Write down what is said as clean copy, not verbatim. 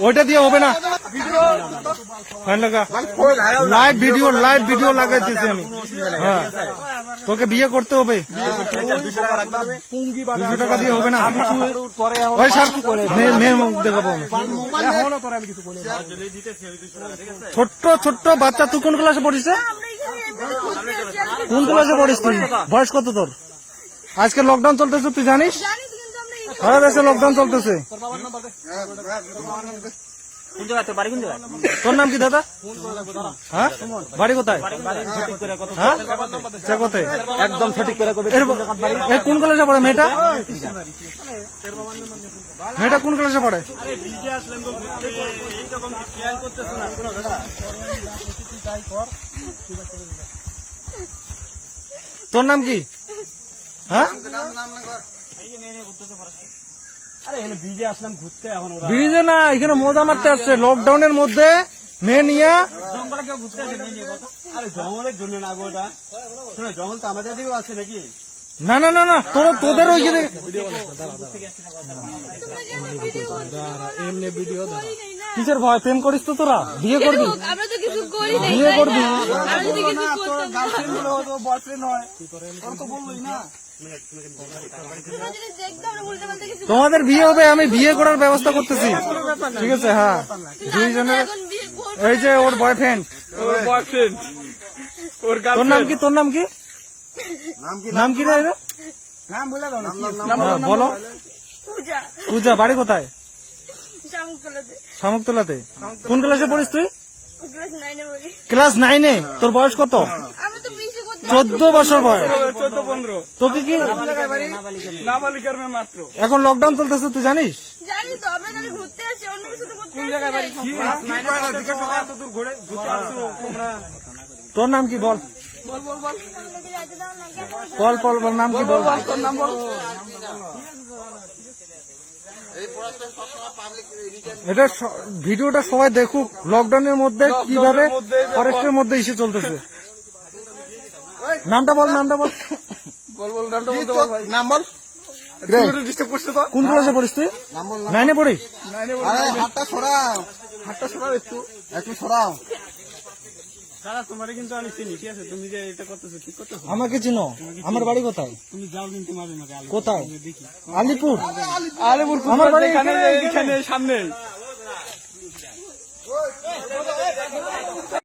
ওইটা দিয়ে হবে না, ফাইন লাগা। লাইভ ভিডিও লাগাইতেছি আমি। হ্যাঁ, তোকে বিয়ে করতে হবে, 200 টাকা দিয়ে হবে না। ওই স্যার মেয়ের মুখ দেখাবো আমি। ছোট্ট বাচ্চা, তুই কোন ক্লাসে পড়িস? কোন ক্লাসে পড়িস তুই? বয়স কত তোর? আজকে লকডাউন চলতেছে, তুই জানিস? সারা দেশে লকডাউন চলতেছে। তোর নাম কি দাদা? হ্যাঁ, বাড়ি কোথায়? হ্যাঁ, কোথায়? একদম সঠিক করে কোন কলেজে পড়ে মেয়েটা? মেয়েটা কোন ক্লাসে পড়ে? তোর নাম কি? হ্যাঁ, ব্রিজে না, এখানে মজা মারতে আসছে লকডাউনের মধ্যে মেয়ে নিয়ে। না না না না, তোদের ওই কিসের ভয়? প্রেম করিস তো তোরা? বিয়ে করবি? বিয়ে করবি? তোমাদের বিয়ে হবে, আমি বিয়ে করার ব্যবস্থা করতেছি, ঠিক আছে? হ্যাঁ, দুইজনের। এই যে ওর বয়ফ্রেন্ড। তোর নাম কি? নাম কি রে? বলো। পূজা, বাড়ি কোথায়? শামুকতলাতে। কোন ক্লাসে পড়িস তুই? ক্লাস 9-এ। তোর বয়স কত? 14 বছর বয়স। তোকে কি এখন লকডাউন চলতেছে, তুই জানিস? তোর নাম কি বল? বল নাম কি বল? এটা ভিডিওটা সবাই দেখুক, লকডাউনের মধ্যে কিভাবে ফরেস্টের মধ্যে এসে চলতেছে। নামটা বল। কোন ক্লাসে পড়িস তুই? 9-এ পড়িস? হাতটা সরাও একটু সরাও। কিন্তু আমি চিনি, ঠিক আছে? তুমি যে এটা করতেছো, ঠিক করতেছো। আমাকে চিনো? আমার বাড়ি কোথায়? তুমি যাও কিন্তু মাঝে মাঝে কোথায়? আলিপুর। আমার বাড়ি এখানে সামনে।